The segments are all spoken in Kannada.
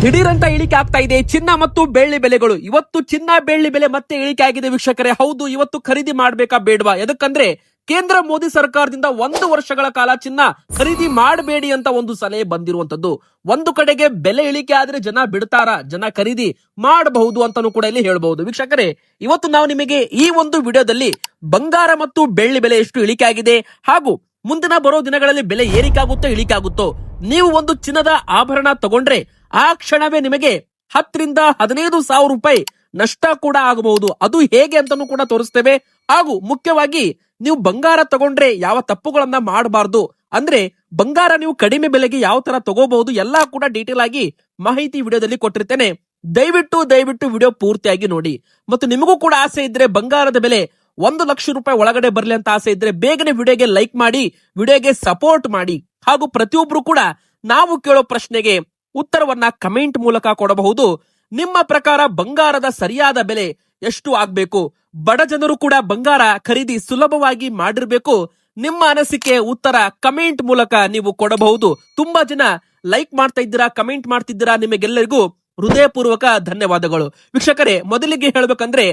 ದಿಢೀರ್ ಅಂತ ಇಳಿಕೆ ಆಗ್ತಾ ಇದೆ ಚಿನ್ನ ಮತ್ತು ಬೆಳ್ಳಿ ಬೆಲೆಗಳು. ಇವತ್ತು ಚಿನ್ನ ಬೆಳ್ಳಿ ಬೆಲೆ ಮತ್ತೆ ಇಳಿಕೆ ಆಗಿದೆ ವೀಕ್ಷಕರೇ. ಹೌದು, ಇವತ್ತು ಖರೀದಿ ಮಾಡ್ಬೇಕಾ ಬೇಡವಾ? ಎದಕ್ಕಂದ್ರೆ ಕೇಂದ್ರ ಮೋದಿ ಸರ್ಕಾರದಿಂದ 1 ವರ್ಷಗಳ ಕಾಲ ಚಿನ್ನ ಖರೀದಿ ಮಾಡಬೇಡಿ ಅಂತ ಒಂದು ಸಲಹೆ ಬಂದಿರುವಂತದ್ದು. ಒಂದು ಕಡೆಗೆ ಬೆಲೆ ಇಳಿಕೆ ಆದ್ರೆ ಜನ ಬಿಡ್ತಾರ, ಜನ ಖರೀದಿ ಮಾಡಬಹುದು ಅಂತಾನು ಕೂಡ ಇಲ್ಲಿ ಹೇಳಬಹುದು. ವೀಕ್ಷಕರೇ, ಇವತ್ತು ನಾವು ನಿಮಗೆ ಈ ಒಂದು ವಿಡಿಯೋದಲ್ಲಿ ಬಂಗಾರ ಮತ್ತು ಬೆಳ್ಳಿ ಬೆಲೆ ಎಷ್ಟು ಇಳಿಕೆ ಆಗಿದೆ ಹಾಗೂ ಮುಂದಿನ ಬರೋ ದಿನಗಳಲ್ಲಿ ಬೆಲೆ ಏರಿಕೆ ಆಗುತ್ತೋ ಇಳಿಕೆ ಆಗುತ್ತೋ, ನೀವು ಒಂದು ಚಿನ್ನದ ಆಭರಣ ತಗೊಂಡ್ರೆ ಆ ಕ್ಷಣವೇ ನಿಮಗೆ 10 ರಿಂದ 15 ಸಾವಿರ ರೂಪಾಯಿ ನಷ್ಟ ಕೂಡ ಆಗಬಹುದು. ಅದು ಹೇಗೆ ಅಂತಾನು ಕೂಡ ತೋರಿಸ್ತೇವೆ. ಹಾಗೂ ಮುಖ್ಯವಾಗಿ ನೀವು ಬಂಗಾರ ತಗೊಂಡ್ರೆ ಯಾವ ತಪ್ಪುಗಳನ್ನ ಮಾಡಬಾರ್ದು, ಅಂದ್ರೆ ಬಂಗಾರ ನೀವು ಕಡಿಮೆ ಬೆಲೆಗೆ ಯಾವ ತರ ತಗೋಬಹುದು ಎಲ್ಲಾ ಕೂಡ ಡೀಟೇಲ್ ಆಗಿ ಮಾಹಿತಿ ವಿಡಿಯೋದಲ್ಲಿ ಕೊಟ್ಟಿರ್ತೇನೆ. ದಯವಿಟ್ಟು ವಿಡಿಯೋ ಪೂರ್ತಿಯಾಗಿ ನೋಡಿ. ಮತ್ತು ನಿಮಗೂ ಕೂಡ ಆಸೆ ಇದ್ರೆ ಬಂಗಾರದ ಬೆಲೆ 1 ಲಕ್ಷ ರೂಪಾಯಿ ಒಳಗಡೆ ಬರ್ಲಿ ಅಂತ ಆಸೆ ಇದ್ರೆ ಬೇಗನೆ ವಿಡಿಯೋಗೆ ಲೈಕ್ ಮಾಡಿ, ವಿಡಿಯೋಗೆ ಸಪೋರ್ಟ್ ಮಾಡಿ. ಹಾಗೂ ಪ್ರತಿಯೊಬ್ರು ಕೂಡ ನಾವು ಕೇಳೋ ಪ್ರಶ್ನೆಗೆ ಉತ್ತರವನ್ನ ಕಮೆಂಟ್ ಮೂಲಕ ಕೊಡಬಹುದು. ನಿಮ್ಮ ಪ್ರಕಾರ ಬಂಗಾರದ ಸರಿಯಾದ ಬೆಲೆ ಎಷ್ಟು ಆಗ್ಬೇಕು? ಬಡ ಜನರು ಕೂಡ ಬಂಗಾರ ಖರೀದಿ ಸುಲಭವಾಗಿ ಮಾಡಿರ್ಬೇಕು. ನಿಮ್ಮ ಅನಿಸಿಕೆ ಉತ್ತರ ಕಮೆಂಟ್ ಮೂಲಕ ನೀವು ಕೊಡಬಹುದು. ತುಂಬಾ ಜನ ಲೈಕ್ ಮಾಡ್ತಾ ಇದ್ದೀರಾ, ಕಮೆಂಟ್ ಮಾಡ್ತಿದ್ದೀರಾ, ನಿಮಗೆಲ್ಲರಿಗೂ ಹೃದಯಪೂರ್ವಕ ಧನ್ಯವಾದಗಳು. ವೀಕ್ಷಕರೇ, ಮೊದಲಿಗೆ ಹೇಳ್ಬೇಕಂದ್ರೆ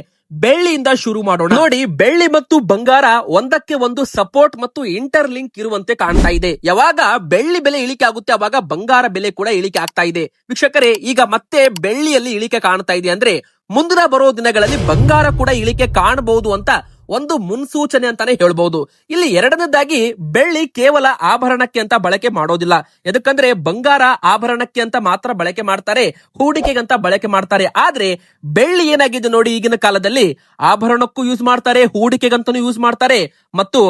ಬೆಳ್ಳಿಯಿಂದ ಶುರು ಮಾಡೋಣ. ನೋಡಿ, ಬೆಳ್ಳಿ ಮತ್ತು ಬಂಗಾರ ಒಂದಕ್ಕೆ ಒಂದು ಸಪೋರ್ಟ್ ಮತ್ತು ಇಂಟರ್ ಲಿಂಕ್ ಇರುವಂತೆ ಕಾಣ್ತಾ ಇದೆ. ಯಾವಾಗ ಬೆಳ್ಳಿ ಬೆಲೆ ಇಳಿಕೆ ಆಗುತ್ತೆ ಅವಾಗ ಬಂಗಾರ ಬೆಲೆ ಕೂಡ ಇಳಿಕೆ ಆಗ್ತಾ ಇದೆ. ವೀಕ್ಷಕರೇ, ಈಗ ಮತ್ತೆ ಬೆಳ್ಳಿಯಲ್ಲಿ ಇಳಿಕೆ ಕಾಣ್ತಾ ಇದೆ ಅಂದ್ರೆ ಮುಂದಿನ ಬರೋ ದಿನಗಳಲ್ಲಿ ಬಂಗಾರ ಕೂಡ ಇಳಿಕೆ ಕಾಣಬಹುದು ಅಂತ ಒಂದು ಮುನ್ಸೂಚನೆ ಅಂತಾನೆ ಹೇಳ್ಬಹುದು. ಇಲ್ಲಿ ಎರಡನೇದಾಗಿ ಬೆಳ್ಳಿ ಕೇವಲ ಆಭರಣಕ್ಕೆ ಅಂತ ಬಳಕೆ ಮಾಡೋದಿಲ್ಲ. ಎದಕ್ಕಂದ್ರೆ ಬಂಗಾರ ಆಭರಣಕ್ಕೆ ಅಂತ ಮಾತ್ರ ಬಳಕೆ ಮಾಡ್ತಾರೆ, ಹೂಡಿಕೆಗಂತ ಬಳಕೆ ಮಾಡ್ತಾರೆ. ಆದ್ರೆ ಬೆಳ್ಳಿ ಏನಾಗಿದೆ ನೋಡಿ, ಈಗಿನ ಕಾಲದಲ್ಲಿ ಆಭರಣಕ್ಕೂ ಯೂಸ್ ಮಾಡ್ತಾರೆ, ಹೂಡಿಕೆಗಂತನೂ ಯೂಸ್ ಮಾಡ್ತಾರೆ ಮತ್ತು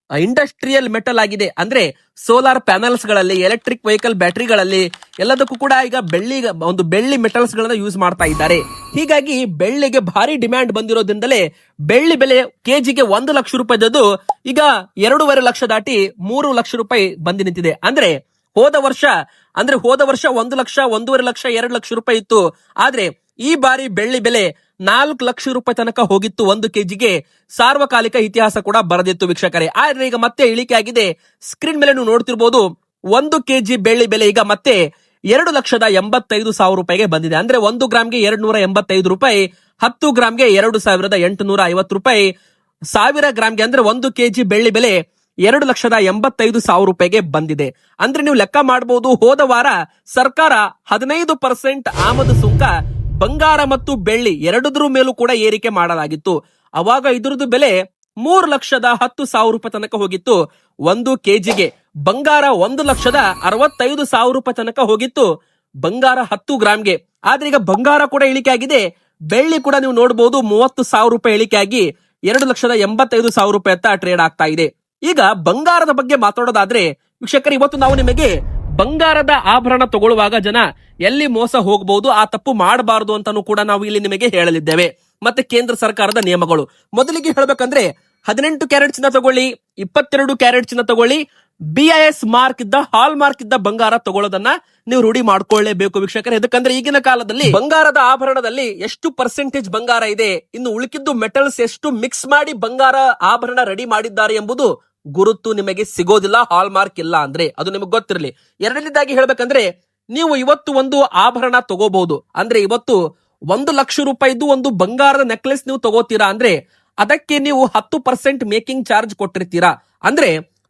ಇಂಡಸ್ಟ್ರಿಯಲ್ ಮೆಟಲ್ ಆಗಿದೆ. ಅಂದ್ರೆ ಸೋಲಾರ್ ಪ್ಯಾನಲ್ಸ್ ಗಳಲ್ಲಿ, ಎಲೆಕ್ಟ್ರಿಕ್ ವೆಹಿಕಲ್ ಬ್ಯಾಟರಿಗಳಲ್ಲಿ ಎಲ್ಲದಕ್ಕೂ ಕೂಡ ಈಗ ಬೆಳ್ಳಿ ಮೆಟಲ್ಸ್ ಗಳನ್ನ ಯೂಸ್ ಮಾಡ್ತಾ ಇದ್ದಾರೆ. ಹೀಗಾಗಿ ಬೆಳ್ಳಿಗೆ ಭಾರಿ ಡಿಮ್ಯಾಂಡ್ ಬಂದಿರೋದ್ರಿಂದಲೇ ಬೆಳ್ಳಿ ಬೆಲೆ ಕೆಜಿಗೆ 1 ಲಕ್ಷ ರೂಪಾಯಿದ್ದು ಈಗ 2.5 ಲಕ್ಷ ದಾಟಿ 3 ಲಕ್ಷ ರೂಪಾಯಿ ಬಂದು ನಿಂತಿದೆ. ಅಂದ್ರೆ ಹೋದ ವರ್ಷ 1 ಲಕ್ಷ, 1.5 ಲಕ್ಷ, 2 ಲಕ್ಷ ರೂಪಾಯಿ ಇತ್ತು. ಆದ್ರೆ ಈ ಬಾರಿ ಬೆಳ್ಳಿ ಬೆಲೆ 4 ಲಕ್ಷ ರೂಪಾಯಿ ತನಕ ಹೋಗಿತ್ತು ಒಂದು ಕೆಜಿಗೆ. ಸಾರ್ವಕಾಲಿಕ ಇತಿಹಾಸ ಕೂಡ ಬರೆದಿತ್ತು ವೀಕ್ಷಕರೇ. ಆದ್ರೆ ಈಗ ಮತ್ತೆ ಇಳಿಕೆ ಆಗಿದೆ. ಸ್ಕ್ರೀನ್ ಮೇಲೆ ನೀವು ನೋಡ್ತಿರ್ಬೋದು, 1 ಕೆಜಿ ಬೆಳ್ಳಿ ಬೆಲೆ ಈಗ ಮತ್ತೆ 2,85,000 ರೂಪಾಯಿಗೆ ಬಂದಿದೆ. ಅಂದ್ರೆ 1 ಗ್ರಾಮ್ಗೆ 285 ರೂಪಾಯಿ, 10 ಗ್ರಾಮ್ಗೆ 2,850 ರೂಪಾಯಿ, 1000 ಗ್ರಾಮ್ಗೆ ಅಂದ್ರೆ 1 ಕೆಜಿ ಬೆಳ್ಳಿ ಬೆಲೆ 2,85,000 ರೂಪಾಯಿಗೆ ಬಂದಿದೆ. ಅಂದ್ರೆ ನೀವು ಲೆಕ್ಕ ಮಾಡಬಹುದು, ಹೋದ ವಾರ ಸರ್ಕಾರ 15% ಆಮದು ಸುಂಕ ಬಂಗಾರ ಮತ್ತು ಬೆಳ್ಳಿ ಎರಡದ್ರ ಮೇಲೂ ಕೂಡ ಏರಿಕೆ ಮಾಡಲಾಗಿತ್ತು. ಅವಾಗ ಇದ್ರದ್ದು ಬೆಲೆ 3,10,000 ರೂಪಾಯಿ ತನಕ ಹೋಗಿತ್ತು 1 ಕೆಜಿಗೆ. ಬಂಗಾರ 1,65,000 ರೂಪಾಯಿ ತನಕ ಹೋಗಿತ್ತು ಬಂಗಾರ 10 ಗ್ರಾಮ್ಗೆ. ಆದ್ರೆ ಈಗ ಬಂಗಾರ ಕೂಡ ಇಳಿಕೆ ಆಗಿದೆ, ಬೆಳ್ಳಿ ಕೂಡ ನೀವು ನೋಡಬಹುದು 30,000 ರೂಪಾಯಿ ಇಳಿಕೆ ಆಗಿ 2,85,000 ರೂಪಾಯಿ ಅಂತ ಟ್ರೇಡ್ ಆಗ್ತಾ ಇದೆ. ಈಗ ಬಂಗಾರದ ಬಗ್ಗೆ ಮಾತಾಡೋದಾದ್ರೆ ವೀಕ್ಷಕರು, ಇವತ್ತು ನಾವು ನಿಮಗೆ ಬಂಗಾರದ ಆಭರಣ ತಗೊಳ್ಳುವಾಗ ಜನ ಎಲ್ಲಿ ಮೋಸ ಹೋಗಬಹುದು, ಆ ತಪ್ಪು ಮಾಡಬಾರದು ಅಂತಾನು ಕೂಡ ನಾವು ಇಲ್ಲಿ ನಿಮಗೆ ಹೇಳಲಿದ್ದೇವೆ. ಮತ್ತೆ ಕೇಂದ್ರ ಸರ್ಕಾರದ ನಿಯಮಗಳು ಮೊದಲಿಗೆ ಹೇಳ್ಬೇಕಂದ್ರೆ 18 ಕ್ಯಾರೆಟ್ ಚಿನ್ನ ತಗೊಳ್ಳಿ, 22 ಕ್ಯಾರೆಟ್ ಚಿನ್ನ ತಗೊಳ್ಳಿ, BIS ಮಾರ್ಕ್ ಇದ್ದ, ಹಾಲ್ ಮಾರ್ಕ್ ಇದ್ದ ಬಂಗಾರ ತಗೊಳ್ಳೋದನ್ನ ನೀವು ರೂಢಿ ಮಾಡ್ಕೊಳ್ಳೇಬೇಕು ವೀಕ್ಷಕರೇ. ಯಾಕಂದ್ರೆ ಈಗಿನ ಕಾಲದಲ್ಲಿ ಬಂಗಾರದ ಆಭರಣದಲ್ಲಿ ಎಷ್ಟು ಪರ್ಸೆಂಟೇಜ್ ಬಂಗಾರ ಇದೆ, ಇನ್ನು ಉಳಿಕಿದ್ದು ಮೆಟಲ್ಸ್ ಎಷ್ಟು ಮಿಕ್ಸ್ ಮಾಡಿ ಬಂಗಾರ ಆಭರಣ ರೆಡಿ ಮಾಡಿದ್ದಾರೆ ಎಂಬುದು ಗುರುತು ನಿಮಗೆ ಸಿಗೋದಿಲ್ಲ, ಹಾಲ್ ಮಾರ್ಕ್ ಇಲ್ಲ ಅಂದ್ರೆ. ಅದು ನಿಮಗೆ ಗೊತ್ತಿರಲಿ. ಎರಡನೇದಾಗಿ ಹೇಳ್ಬೇಕಂದ್ರೆ ನೀವು ಇವತ್ತು ಒಂದು ಆಭರಣ ತಗೋಬಹುದು. ಅಂದ್ರೆ ಇವತ್ತು 1 ಲಕ್ಷ ರೂಪಾಯಿದು ಒಂದು ಬಂಗಾರದ ನೆಕ್ಲೆಸ್ ನೀವು ತಗೋತೀರಾ ಅಂದ್ರೆ ಅದಕ್ಕೆ ನೀವು 10% ಮೇಕಿಂಗ್ ಚಾರ್ಜ್ ಕೊಟ್ಟಿರ್ತೀರಾ. ಅಂದ್ರೆ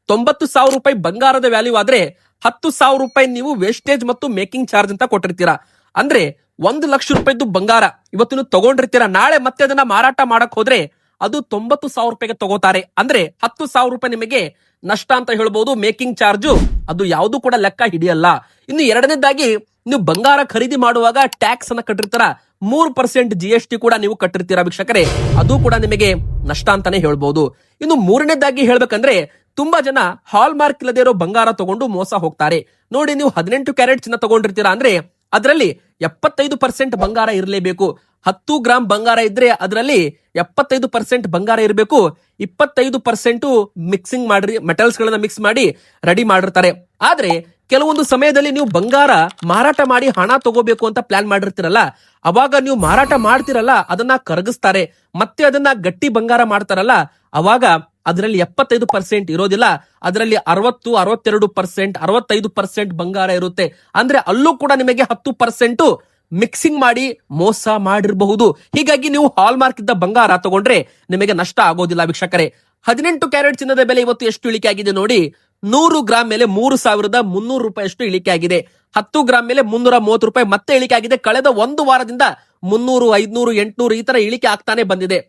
90,000 ರೂಪಾಯಿ ಬಂಗಾರದ ವ್ಯಾಲ್ಯೂ ಆದ್ರೆ 10,000 ರೂಪಾಯಿ ನೀವು ವೇಸ್ಟೇಜ್ ಮತ್ತು ಮೇಕಿಂಗ್ ಚಾರ್ಜ್ ಅಂತ ಕೊಟ್ಟಿರ್ತೀರಾ. ಅಂದ್ರೆ 1 ಲಕ್ಷ ರೂಪಾಯಿದು ಬಂಗಾರ ಇವತ್ತು ನೀವು ತಗೊಂಡಿರ್ತೀರಾ, ನಾಳೆ ಮತ್ತೆ ಅದನ್ನ ಮಾರಾಟ ಮಾಡಕ್ ಹೋದ್ರೆ ಅದು 90,000 ರೂಪಾಯಿಗೆ ತಗೋತಾರೆ. ಅಂದ್ರೆ 10,000 ರೂಪಾಯಿ ನಿಮಗೆ ನಷ್ಟ ಅಂತ ಹೇಳ್ಬಹುದು. ಮೇಕಿಂಗ್ ಚಾರ್ಜ್ ಅದು ಯಾವುದು ಕೂಡ ಲೆಕ್ಕ ಹಿಡಿಯಲ್ಲ. ಇನ್ನು ಎರಡನೇದಾಗಿ ನೀವು ಬಂಗಾರ ಖರೀದಿ ಮಾಡುವಾಗ ಟ್ಯಾಕ್ಸ್ ಅನ್ನ ಕಟ್ಟಿರ್ತಾರ, 3% GST ಕೂಡ ನೀವು ಕಟ್ಟಿರ್ತೀರಾ ವೀಕ್ಷಕರೇ, ಅದು ಕೂಡ ನಿಮಗೆ ನಷ್ಟ ಅಂತಾನೆ ಹೇಳ್ಬಹುದು. ಇನ್ನು ಮೂರನೇದಾಗಿ ಹೇಳ್ಬೇಕಂದ್ರೆ ತುಂಬಾ ಜನ ಹಾಲ್ ಮಾರ್ಕ್ ಇಲ್ಲದೆ ಇರೋ ಬಂಗಾರ ತಗೊಂಡು ಮೋಸ ಹೋಗ್ತಾರೆ. ನೋಡಿ, ನೀವು 18 ಕ್ಯಾರೆಟ್ ಚಿನ್ನ ತಗೊಂಡಿರ್ತೀರಾ ಅಂದ್ರೆ ಅದರಲ್ಲಿ 75% ಬಂಗಾರ ಇರಲೇಬೇಕು. 10 ಗ್ರಾಮ್ ಬಂಗಾರ ಇದ್ರೆ ಅದರಲ್ಲಿ 75% ಬಂಗಾರ ಇರಬೇಕು. 25% ಮಿಕ್ಸಿಂಗ್ ಮಾಡಿ, ಮೆಟಲ್ಸ್ ಗಳನ್ನ ಮಿಕ್ಸ್ ಮಾಡಿ ರೆಡಿ ಮಾಡಿರ್ತಾರೆ. ಆದ್ರೆ ಕೆಲವೊಂದು ಸಮಯದಲ್ಲಿ ನೀವು ಬಂಗಾರ ಮಾರಾಟ ಮಾಡಿ ಹಣ ತಗೋಬೇಕು ಅಂತ ಪ್ಲಾನ್ ಮಾಡಿರ್ತೀರಲ್ಲ, ಅವಾಗ ನೀವು ಮಾರಾಟ ಮಾಡ್ತಿರಲ್ಲ ಅದನ್ನ ಕರಗಿಸ್ತಾರೆ, ಮತ್ತೆ ಅದನ್ನ ಗಟ್ಟಿ ಬಂಗಾರ ಮಾಡ್ತಾರಲ್ಲ, ಅವಾಗ ಅದರಲ್ಲಿ 75% ಇರೋದಿಲ್ಲ, ಅದರಲ್ಲಿ 62%, 65% ಬಂಗಾರ ಇರುತ್ತೆ. ಅಂದ್ರೆ ಅಲ್ಲೂ ಕೂಡ ನಿಮಗೆ 10% ಮಿಕ್ಸಿಂಗ್ ಮಾಡಿ ಮೋಸ ಮಾಡಿರಬಹುದು. ಹೀಗಾಗಿ ನೀವು ಹಾಲ್ ಮಾರ್ಕ್ ಇದ್ದ ಬಂಗಾರ ತಗೊಂಡ್ರೆ ನಿಮಗೆ ನಷ್ಟ ಆಗೋದಿಲ್ಲ ವೀಕ್ಷಕರೇ. 18 ಕ್ಯಾರೆಟ್ ಚಿನ್ನದ ಬೆಲೆ ಇವತ್ತು ಎಷ್ಟು ಇಳಿಕೆ ಆಗಿದೆ ನೋಡಿ. 100 ಗ್ರಾಮ್ ಮೇಲೆ 3,300 ರೂಪಾಯಿ ಅಷ್ಟು ಇಳಿಕೆ ಆಗಿದೆ. 10 ಗ್ರಾಮ್ ಮೇಲೆ 330 ರೂಪಾಯಿ ಮತ್ತೆ ಇಳಿಕೆ ಆಗಿದೆ. ಕಳೆದ ಒಂದು ವಾರದಿಂದ 300, 500, 800 ಈ ತರ ಇಳಿಕೆ ಆಗ್ತಾನೆ ಬಂದಿದೆ.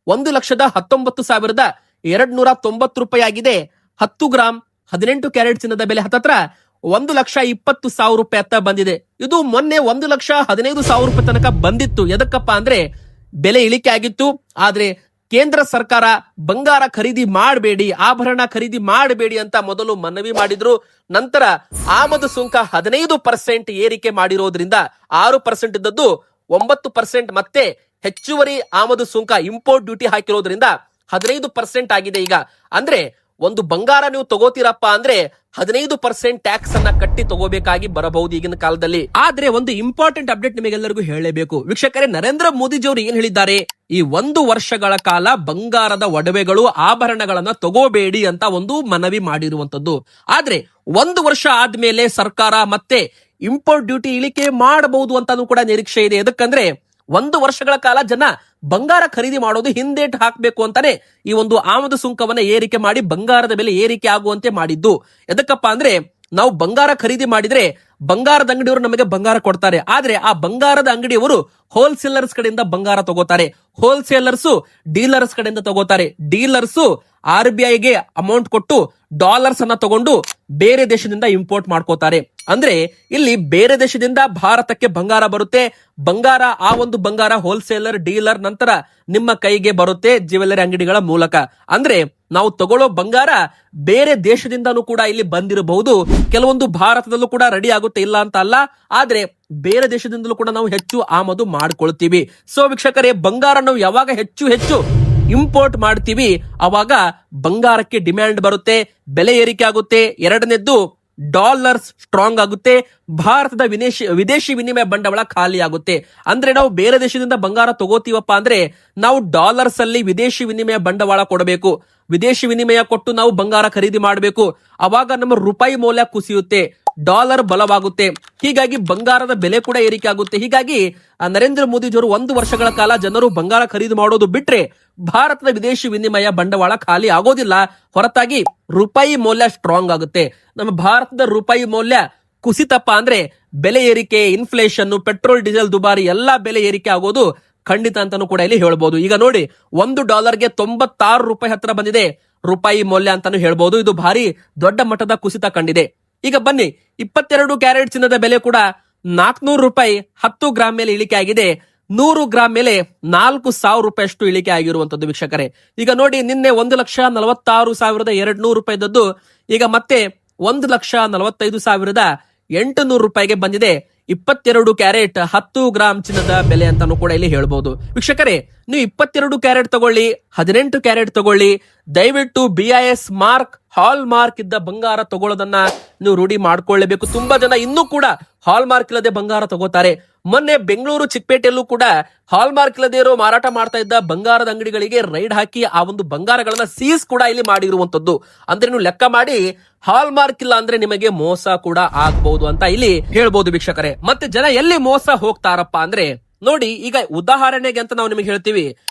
1,19,290 ರೂಪಾಯಿ ಆಗಿದೆ. 10 ಗ್ರಾಮ್ 18 ಕ್ಯಾರೆಟ್ ಚಿನ್ನದ ಬೆಲೆ ಹತ್ತತ್ರ 1,20,000 ರೂಪಾಯಿ ಹತ್ತ ಬಂದಿದೆ. ಇದು ಮೊನ್ನೆ 1,15,000 ರೂಪಾಯಿ ತನಕ ಬಂದಿತ್ತು. ಎದಕ್ಕಪ್ಪ ಅಂದ್ರೆ ಬೆಲೆ ಇಳಿಕೆ ಆಗಿತ್ತು. ಆದ್ರೆ ಕೇಂದ್ರ ಸರ್ಕಾರ ಬಂಗಾರ ಖರೀದಿ ಮಾಡಬೇಡಿ, ಆಭರಣ ಖರೀದಿ ಮಾಡಬೇಡಿ ಅಂತ ಮೊದಲು ಮನವಿ ಮಾಡಿದ್ರು. ನಂತರ ಆಮದು ಸುಂಕ 15% ಏರಿಕೆ ಮಾಡಿರೋದ್ರಿಂದ 6% ಇದ್ದದ್ದು 9% ಮತ್ತೆ ಹೆಚ್ಚುವರಿ ಆಮದು ಸುಂಕ ಇಂಪೋರ್ಟ್ ಡ್ಯೂಟಿ ಹಾಕಿರೋದ್ರಿಂದ 15% ಆಗಿದೆ ಈಗ. ಅಂದ್ರೆ ಒಂದು ಬಂಗಾರ ನೀವು ತಗೋತೀರಪ್ಪ ಅಂದ್ರೆ 15% ಟ್ಯಾಕ್ಸ್ ಅನ್ನ ಕಟ್ಟಿ ತಗೋಬೇಕಾಗಿ ಬರಬಹುದು ಈಗಿನ ಕಾಲದಲ್ಲಿ. ಆದ್ರೆ ಒಂದು ಇಂಪಾರ್ಟೆಂಟ್ ಅಪ್ಡೇಟ್ ನಿಮಗೆಲ್ಲರಿಗೂ ಹೇಳಲೇಬೇಕು ವೀಕ್ಷಕರೇ. ನರೇಂದ್ರ ಮೋದಿಜಿ ಅವರು ಏನ್ ಹೇಳಿದ್ದಾರೆ, ಈ 1 ವರ್ಷಗಳ ಕಾಲ ಬಂಗಾರದ ಒಡವೆಗಳು ಆಭರಣಗಳನ್ನ ತಗೋಬೇಡಿ ಅಂತ ಒಂದು ಮನವಿ ಮಾಡಿರುವಂತದ್ದು. ಆದ್ರೆ 1 ವರ್ಷ ಆದ್ಮೇಲೆ ಸರ್ಕಾರ ಮತ್ತೆ ಇಂಪೋರ್ಟ್ ಡ್ಯೂಟಿ ಇಳಿಕೆ ಮಾಡಬಹುದು ಅಂತಾನು ಕೂಡ ನಿರೀಕ್ಷೆ ಇದೆ. ಎದಕ್ಕಂದ್ರೆ 1 ವರ್ಷಗಳ ಕಾಲ ಜನ ಬಂಗಾರ ಖರೀದಿ ಮಾಡೋದು ಹಿಂದೇಟು ಹಾಕಬೇಕು ಅಂತಾನೆ ಈ ಒಂದು ಆಮದು ಸುಂಕವನ್ನ ಏರಿಕೆ ಮಾಡಿ ಬಂಗಾರದ ಬೆಲೆ ಏರಿಕೆ ಆಗುವಂತೆ ಮಾಡಿದ್ದು. ಎದಕ್ಕಪ್ಪ ಅಂದ್ರೆ ನಾವು ಬಂಗಾರ ಖರೀದಿ ಮಾಡಿದ್ರೆ ಬಂಗಾರದ ಅಂಗಡಿಯವರು ನಮಗೆ ಬಂಗಾರ ಕೊಡ್ತಾರೆ. ಆದ್ರೆ ಆ ಬಂಗಾರದ ಅಂಗಡಿಯವರು ಹೋಲ್ಸೇಲರ್ಸ್ ಕಡೆಯಿಂದ ಬಂಗಾರ ತಗೋತಾರೆ. ಹೋಲ್ಸೇಲರ್ಸ್ ಡೀಲರ್ಸ್ ಕಡೆಯಿಂದ ತಗೋತಾರೆ. ಡೀಲರ್ಸ್ RBIಗೆ ಅಮೌಂಟ್ ಕೊಟ್ಟು ಡಾಲರ್ಸ್ ಅನ್ನ ತಗೊಂಡು ಬೇರೆ ದೇಶದಿಂದ ಇಂಪೋರ್ಟ್ ಮಾಡ್ಕೋತಾರೆ. ಅಂದ್ರೆ ಇಲ್ಲಿ ಬೇರೆ ದೇಶದಿಂದ ಭಾರತಕ್ಕೆ ಬಂಗಾರ ಬರುತ್ತೆ. ಬಂಗಾರ ಆ ಒಂದು ಬಂಗಾರ ಹೋಲ್ಸೇಲರ್, ಡೀಲರ್ ನಂತರ ನಿಮ್ಮ ಕೈಗೆ ಬರುತ್ತೆ ಜ್ಯುವೆಲ್ಲರಿ ಅಂಗಡಿಗಳ ಮೂಲಕ. ಅಂದ್ರೆ ನಾವು ತಗೊಳ್ಳೋ ಬಂಗಾರ ಬೇರೆ ದೇಶದಿಂದನೂ ಕೂಡ ಇಲ್ಲಿ ಬಂದಿರಬಹುದು. ಕೆಲವೊಂದು ಭಾರತದಲ್ಲೂ ಕೂಡ ರೆಡಿ ಆಗುತ್ತೆ, ಇಲ್ಲ ಅಂತ ಅಲ್ಲ. ಆದ್ರೆ ಬೇರೆ ದೇಶದಿಂದಲೂ ಕೂಡ ನಾವು ಹೆಚ್ಚು ಆಮದು ಮಾಡ್ಕೊಳ್ತೀವಿ. ಸೊ ವೀಕ್ಷಕರೇ, ಬಂಗಾರ ನಾವು ಯಾವಾಗ ಹೆಚ್ಚು ಇಂಪೋರ್ಟ್ ಮಾಡ್ತೀವಿ ಅವಾಗ ಬಂಗಾರಕ್ಕೆ ಡಿಮ್ಯಾಂಡ್ ಬರುತ್ತೆ, ಬೆಲೆ ಏರಿಕೆ ಆಗುತ್ತೆ. ಎರಡನೇದ್ದು ಡಾಲರ್ಸ್ ಸ್ಟ್ರಾಂಗ್ ಆಗುತ್ತೆ, ಭಾರತದ ವಿದೇಶಿ ವಿನಿಮಯ ಬಂಡವಾಳ ಖಾಲಿ ಆಗುತ್ತೆ. ಅಂದ್ರೆ ನಾವು ಬೇರೆ ದೇಶದಿಂದ ಬಂಗಾರ ತಗೋತೀವಪ್ಪ ಅಂದ್ರೆ ನಾವು ಡಾಲರ್ಸ್ ಅಲ್ಲಿ ವಿದೇಶಿ ವಿನಿಮಯ ಬಂಡವಾಳ ಕೊಡಬೇಕು. ವಿದೇಶಿ ವಿನಿಮಯ ಕೊಟ್ಟು ನಾವು ಬಂಗಾರ ಖರೀದಿ ಮಾಡಬೇಕು. ಅವಾಗ ನಮ್ಮ ರೂಪಾಯಿ ಮೌಲ್ಯ ಕುಸಿಯುತ್ತೆ, ಡಾಲರ್ ಬಲವಾಗುತ್ತೆ. ಹೀಗಾಗಿ ಬಂಗಾರದ ಬೆಲೆ ಕೂಡ ಏರಿಕೆ ಆಗುತ್ತೆ. ಹೀಗಾಗಿ ನರೇಂದ್ರ ಮೋದಿಜಿಯವರು 1 ವರ್ಷಗಳ ಕಾಲ ಜನರು ಬಂಗಾರ ಖರೀದಿ ಮಾಡೋದು ಬಿಟ್ರೆ ಭಾರತದ ವಿದೇಶಿ ವಿನಿಮಯ ಬಂಡವಾಳ ಖಾಲಿ ಆಗೋದಿಲ್ಲ. ಹೊರತಾಗಿ ರೂಪಾಯಿ ಮೌಲ್ಯ ಸ್ಟ್ರಾಂಗ್ ಆಗುತ್ತೆ. ನಮ್ಮ ಭಾರತದ ರೂಪಾಯಿ ಮೌಲ್ಯ ಕುಸಿತಪ್ಪ ಅಂದ್ರೆ ಬೆಲೆ ಏರಿಕೆ, ಇನ್ಫ್ಲೇಷನ್, ಪೆಟ್ರೋಲ್ ಡೀಸೆಲ್ ದುಬಾರಿ ಎಲ್ಲಾ ಬೆಲೆ ಏರಿಕೆ ಆಗೋದು ಖಂಡಿತ ಅಂತಾನು ಕೂಡ ಇಲ್ಲಿ ಹೇಳ್ಬೋದು. ಈಗ ನೋಡಿ, $1ಗೆ 96 ರೂಪಾಯಿ ಹತ್ರ ಬಂದಿದೆ ರೂಪಾಯಿ ಮೌಲ್ಯ ಅಂತಾನು ಹೇಳ್ಬೋದು. ಇದು ಭಾರಿ ದೊಡ್ಡ ಮಟ್ಟದ ಕುಸಿತ ಕಂಡಿದೆ. ಈಗ ಬನ್ನಿ, 22 ಕ್ಯಾರೆಟ್ ಚಿನ್ನದ ಬೆಲೆ ಕೂಡ 400 ರೂಪಾಯಿ 10 ಗ್ರಾಮ್ ಮೇಲೆ ಇಳಿಕೆ ಆಗಿದೆ. 100 ಗ್ರಾಮ್ ಮೇಲೆ 4,000 ರೂಪಾಯಿ ಅಷ್ಟು ಇಳಿಕೆ ಆಗಿರುವಂತದ್ದು ವೀಕ್ಷಕರೇ. ಈಗ ನೋಡಿ, ನಿನ್ನೆ 1,46,200 ರೂಪಾಯಿ ಇದ್ದದ್ದು ಈಗ ಮತ್ತೆ 1,45,800 ರೂಪಾಯಿಗೆ ಬಂದಿದೆ. 22 ಕ್ಯಾರೆಟ್ 10 ಗ್ರಾಮ್ ಚಿನ್ನದ ಬೆಲೆ ಅಂತಾನು ಕೂಡ ಇಲ್ಲಿ ಹೇಳ್ಬಹುದು. ವೀಕ್ಷಕರೇ, ನೀವು 22 ಕ್ಯಾರೆಟ್ ತಗೊಳ್ಳಿ, 18 ಕ್ಯಾರೆಟ್ ತಗೊಳ್ಳಿ, ದಯವಿಟ್ಟು BIS ಮಾರ್ಕ್, ಹಾಲ್ ಮಾರ್ಕ್ ಇದ್ದ ಬಂಗಾರ ತಗೊಳ್ಳೋದನ್ನ ನೀವು ರೂಢಿ ಮಾಡ್ಕೊಳ್ಳೇಬೇಕು. ತುಂಬಾ ಜನ ಇನ್ನೂ ಕೂಡ ಹಾಲ್ ಮಾರ್ಕ್ ಇಲ್ಲದೆ ಬಂಗಾರ ತಗೋತಾರೆ. ಮೊನ್ನೆ ಬೆಂಗಳೂರು ಚಿಕ್ಕಪೇಟೆಯಲ್ಲೂ ಕೂಡ ಹಾಲ್ ಮಾರ್ಕ್ ಇಲ್ಲದೆ ಇರೋ ಮಾರಾಟ ಮಾಡ್ತಾ ಇದ್ದ ಬಂಗಾರದ ಅಂಗಡಿಗಳಿಗೆ ರೈಡ್ ಹಾಕಿ ಆ ಒಂದು ಬಂಗಾರಗಳನ್ನ ಸೀಸ್ ಕೂಡ ಇಲ್ಲಿ ಮಾಡಿರುವಂತದ್ದು. ಅಂದ್ರೆ ನೀವು ಲೆಕ್ಕ ಮಾಡಿ, ಹಾಲ್ ಮಾರ್ಕ್ ಇಲ್ಲ ಅಂದ್ರೆ ನಿಮಗೆ ಮೋಸ ಕೂಡ ಆಗಬಹುದು ಅಂತ ಇಲ್ಲಿ ಹೇಳ್ಬಹುದು ವೀಕ್ಷಕರೇ. ಮತ್ತೆ ಜನ ಎಲ್ಲಿ ಮೋಸ ಹೋಗ್ತಾರಪ್ಪ ಅಂದ್ರೆ ನೋಡಿ, ಈಗ ಉದಾಹರಣೆಗೆ ಅಂತ ನಾವು ನಿಮಗೆ ಹೇಳ್ತೀವಿ,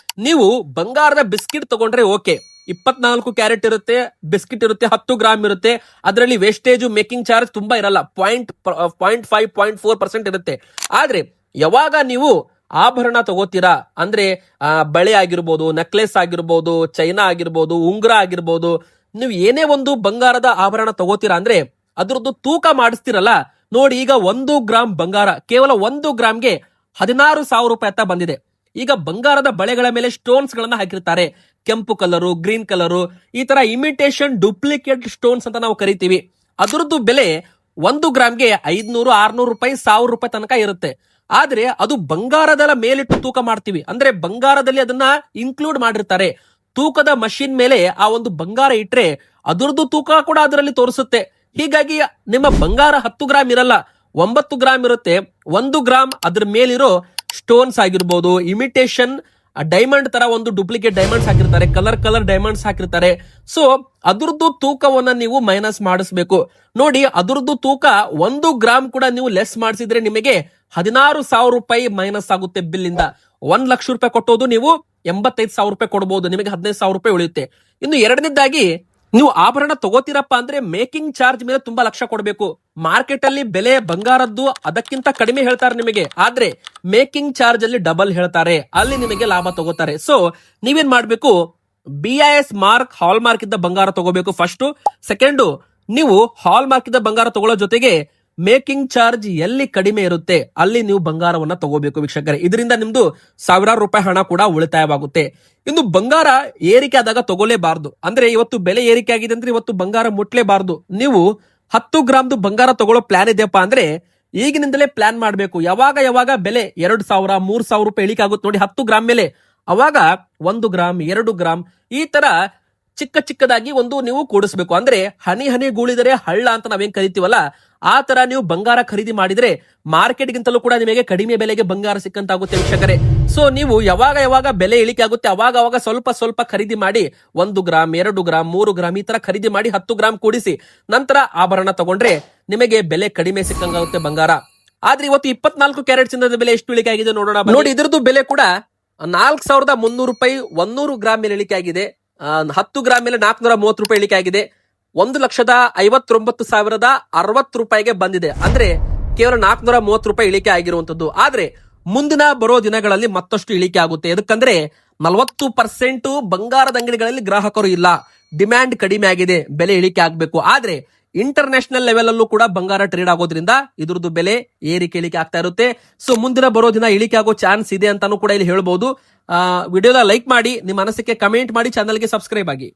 ನೀವು ಬಂಗಾರದ ಬಿಸ್ಕಿಟ್ ತಗೊಂಡ್ರೆ ಓಕೆ, 24 ಕ್ಯಾರೆಟ್ ಇರುತ್ತೆ, ಬಿಸ್ಕಿಟ್ ಇರುತ್ತೆ, 10 ಗ್ರಾಮ್ ಇರುತ್ತೆ. ಅದರಲ್ಲಿ ವೇಸ್ಟೇಜ್, ಮೇಕಿಂಗ್ ಚಾರ್ಜ್ ತುಂಬಾ ಇರಲ್ಲ, 0.5-0.4% ಇರುತ್ತೆ. ಆದ್ರೆ ಯಾವಾಗ ನೀವು ಆಭರಣ ತಗೋತೀರಾ ಅಂದ್ರೆ ಬಳೆ ಆಗಿರ್ಬೋದು, ನೆಕ್ಲೆಸ್ ಆಗಿರ್ಬೋದು, ಚೈನಾ ಆಗಿರ್ಬೋದು, ಉಂಗುರ ಆಗಿರ್ಬೋದು, ನೀವು ಏನೇ ಒಂದು ಬಂಗಾರದ ಆಭರಣ ತಗೋತೀರಾ ಅಂದ್ರೆ ಅದ್ರದ್ದು ತೂಕ ಮಾಡಿಸ್ತಿರಲ್ಲ ನೋಡಿ. ಈಗ 1 ಗ್ರಾಮ್ ಬಂಗಾರ ಕೇವಲ 1 ಗ್ರಾಮ್ಗೆ 16,000 ರೂಪಾಯಿ ಅಂತ ಬಂದಿದೆ. ಈಗ ಬಂಗಾರದ ಬಳೆಗಳ ಮೇಲೆ ಸ್ಟೋನ್ಸ್ ಗಳನ್ನ ಹಾಕಿರ್ತಾರೆ, ಕೆಂಪು ಕಲರು, ಗ್ರೀನ್ ಕಲರು, ಈ ತರ ಇಮಿಟೇಷನ್ ಡೂಪ್ಲಿಕೇಟ್ ಸ್ಟೋನ್ಸ್ ಅಂತ ನಾವು ಕರಿತೀವಿ. ಅದರದ್ದು ಬೆಲೆ 1 ಗ್ರಾಮ್ಗೆ 500-600 ರೂಪಾಯಿ, 1000 ರೂಪಾಯಿ ತನಕ ಇರುತ್ತೆ. ಆದ್ರೆ ಅದು ಬಂಗಾರದಲ್ಲ ಮೇಲಿಟ್ಟು ತೂಕ ಮಾಡ್ತೀವಿ, ಅಂದ್ರೆ ಬಂಗಾರದಲ್ಲಿ ಅದನ್ನ ಇನ್ಕ್ಲೂಡ್ ಮಾಡಿರ್ತಾರೆ. ತೂಕದ ಮಷಿನ್ ಮೇಲೆ ಆ ಒಂದು ಬಂಗಾರ ಇಟ್ರೆ ಅದರದ್ದು ತೂಕ ಕೂಡ ಅದರಲ್ಲಿ ತೋರಿಸುತ್ತೆ. ಹೀಗಾಗಿ ನಿಮ್ಮ ಬಂಗಾರ 10 ಗ್ರಾಮ್ ಇರಲ್ಲ, 9 ಗ್ರಾಮ್ ಇರುತ್ತೆ. 1 ಗ್ರಾಮ್ ಅದ್ರ ಮೇಲಿರೋ ಸ್ಟೋನ್ಸ್ ಆಗಿರ್ಬೋದು, ಇಮಿಟೇಷನ್ ಡೈಮಂಡ್ ತರ ಒಂದು ಡೂಪ್ಲಿಕೇಟ್ ಡೈಮಂಡ್ಸ್ ಹಾಕಿರ್ತಾರೆ, ಕಲರ್ ಡೈಮಂಡ್ಸ್ ಹಾಕಿರ್ತಾರೆ. ಸೊ ಅದ್ರದ್ದು ತೂಕವನ್ನ ನೀವು ಮೈನಸ್ ಮಾಡಿಸ್ಬೇಕು. ನೋಡಿ, ಅದ್ರದ್ದು ತೂಕ 1 ಗ್ರಾಮ್ ಕೂಡ ನೀವು ಲೆಸ್ ಮಾಡಿಸಿದ್ರೆ ನಿಮಗೆ 16,000 ರೂಪಾಯಿ ಮೈನಸ್ ಆಗುತ್ತೆ ಬಿಲ್ ಇಂದ. 1 ಲಕ್ಷ ರೂಪಾಯಿ ಕೊಟ್ಟೋದು ನೀವು 85,000 ರೂಪಾಯಿ ಕೊಡಬಹುದು, ನಿಮಗೆ 15,000 ರೂಪಾಯಿ ಉಳಿಯುತ್ತೆ. ಇನ್ನು ಎರಡನೇದಾಗಿ, ನೀವು ಆಭರಣ ತಗೋತೀರಪ್ಪ ಅಂದ್ರೆ ಮೇಕಿಂಗ್ ಚಾರ್ಜ್ ಮೇಲೆ ತುಂಬಾ ಲಕ್ಷ ಕೊಡಬೇಕು. ಮಾರ್ಕೆಟ್ ಅಲ್ಲಿ ಬೆಲೆ ಬಂಗಾರದ್ದು ಅದಕ್ಕಿಂತ ಕಡಿಮೆ ಹೇಳ್ತಾರೆ ನಿಮಗೆ, ಆದ್ರೆ ಮೇಕಿಂಗ್ ಚಾರ್ಜ್ ಅಲ್ಲಿ ಡಬಲ್ ಹೇಳ್ತಾರೆ, ಅಲ್ಲಿ ನಿಮಗೆ ಲಾಭ ತಗೋತಾರೆ. ಸೊ ನೀವೇನ್ ಮಾಡ್ಬೇಕು, BIS ಮಾರ್ಕ್ ಹಾಲ್ ಮಾರ್ಕ್ ಇದ್ದ ಬಂಗಾರ ತಗೋಬೇಕು ಫಸ್ಟ್. ಸೆಕೆಂಡ್, ನೀವು ಹಾಲ್ ಮಾರ್ಕ್ ಇದ್ದ ಬಂಗಾರ ತಗೊಳ್ಳೋ ಜೊತೆಗೆ ಮೇಕಿಂಗ್ ಚಾರ್ಜ್ ಎಲ್ಲಿ ಕಡಿಮೆ ಇರುತ್ತೆ ಅಲ್ಲಿ ನೀವು ಬಂಗಾರವನ್ನ ತಗೋಬೇಕು ವೀಕ್ಷಕರೇ. ಇದರಿಂದ ನಿಮ್ದು ಸಾವಿರಾರು ರೂಪಾಯಿ ಹಣ ಕೂಡ ಉಳಿತಾಯವಾಗುತ್ತೆ. ಇನ್ನು ಬಂಗಾರ ಏರಿಕೆ ಆದಾಗ ತಗೊಳ್ಳೇಬಾರ್ದು. ಅಂದ್ರೆ ಇವತ್ತು ಬೆಲೆ ಏರಿಕೆ ಆಗಿದೆ ಅಂದ್ರೆ ಇವತ್ತು ಬಂಗಾರ ಮುಟ್ಲೇಬಾರ್ದು. ನೀವು 10 ಗ್ರಾಮ್ದು ಬಂಗಾರ ತಗೊಳ್ಳೋ ಪ್ಲಾನ್ ಇದೆಯಪ್ಪ ಅಂದ್ರೆ ಈಗಿನಿಂದಲೇ ಪ್ಲಾನ್ ಮಾಡಬೇಕು. ಯಾವಾಗ ಬೆಲೆ 2,000 3,000 ರೂಪಾಯಿ ಇಳಿಕೆ ಆಗುತ್ತೆ ನೋಡಿ 10 ಗ್ರಾಮ್ ಮೇಲೆ, ಅವಾಗ 1 ಗ್ರಾಮ್ 2 ಗ್ರಾಮ್ ಈ ತರ ಚಿಕ್ಕದಾಗಿ ಒಂದು ನೀವು ಕೂಡಿಸ್ಬೇಕು. ಅಂದ್ರೆ ಹನಿ ಗೂಳಿದರೆ ಹಳ್ಳ ಅಂತ ನಾವೇನ್ ಕರಿತೀವಲ್ಲ, ಆ ತರ ನೀವು ಬಂಗಾರ ಖರೀದಿ ಮಾಡಿದ್ರೆ ಮಾರ್ಕೆಟ್ ಗಿಂತಲೂ ಕೂಡ ನಿಮಗೆ ಕಡಿಮೆ ಬೆಲೆಗೆ ಬಂಗಾರ ಸಿಕ್ಕಂತಾಗುತ್ತೆ ವೀಕ್ಷಕರೇ. ಸೊ ನೀವು ಯಾವಾಗ ಬೆಲೆ ಇಳಿಕೆ ಆಗುತ್ತೆ ಅವಾಗ ಸ್ವಲ್ಪ ಖರೀದಿ ಮಾಡಿ 1 ಗ್ರಾಮ್ 2 ಗ್ರಾಮ್ 3 ಗ್ರಾಮ್ ಈ ತರ ಖರೀದಿ ಮಾಡಿ 10 ಗ್ರಾಮ್ ಕೂಡಿಸಿ ನಂತರ ಆಭರಣ ತಗೊಂಡ್ರೆ ನಿಮಗೆ ಬೆಲೆ ಕಡಿಮೆ ಸಿಕ್ಕಂಗಾಗುತ್ತೆ ಬಂಗಾರ. ಆದ್ರೆ ಇವತ್ತು 24 ಕ್ಯಾರೆಟ್ ಚಿನ್ನದ ಬೆಲೆ ಎಷ್ಟು ಇಳಿಕೆ ಆಗಿದೆ ನೋಡೋಣ. ನೋಡಿ, ಇದ್ರದ್ದು ಬೆಲೆ ಕೂಡ 4,300 ರೂಪಾಯಿ 100 ಗ್ರಾಮ್ ಮೇಲೆ ಇಳಿಕೆ ಆಗಿದೆ. 10 ಗ್ರಾಮ್ ಮೇಲೆ 430 ರೂಪಾಯಿ ಇಳಿಕೆ ಆಗಿದೆ. 1,59,060 ರೂಪಾಯಿಗೆ ಬಂದಿದೆ. ಅಂದ್ರೆ ಕೇವಲ 430 ರೂಪಾಯಿ ಇಳಿಕೆ ಆಗಿರುವಂತದ್ದು. ಆದ್ರೆ ಮುಂದಿನ ಬರೋ ದಿನಗಳಲ್ಲಿ ಮತ್ತಷ್ಟು ಇಳಿಕೆ ಆಗುತ್ತೆ. ಎದಕ್ಕಂದ್ರೆ 40% ಬಂಗಾರದ ಅಂಗಡಿಗಳಲ್ಲಿ ಗ್ರಾಹಕರು ಇಲ್ಲ, ಡಿಮ್ಯಾಂಡ್ ಕಡಿಮೆ ಆಗಿದೆ, ಬೆಲೆ ಇಳಿಕೆ ಆಗ್ಬೇಕು. ಆದ್ರೆ ಇಂಟರ್ನ್ಯಾಷನಲ್ ಲೆವೆಲ್ ಅಲ್ಲೂ ಕೂಡ ಬಂಗಾರ ಟ್ರೇಡ್ ಆಗೋದ್ರಿಂದ ಇದ್ರದ್ದು ಬೆಲೆ ಏರಿಕೆ ಇಳಿಕೆ ಆಗ್ತಾ ಇರುತ್ತೆ. ಸೊ ಮುಂದಿನ ಬರೋ ದಿನ ಇಳಿಕೆ ಆಗೋ ಚಾನ್ಸ್ ಇದೆ ಅಂತಾನು ಕೂಡ ಇಲ್ಲಿ ಹೇಳ್ಬಹುದು. ವಿಡಿಯೋದ ಲೈಕ್ ಮಾಡಿ, ನಿಮ್ಮ ಅನಿಸಿಕೆ ಕಮೆಂಟ್ ಮಾಡಿ, ಚಾನಲ್ಗೆ ಸಬ್ಸ್ಕ್ರೈಬ್ ಆಗಿ.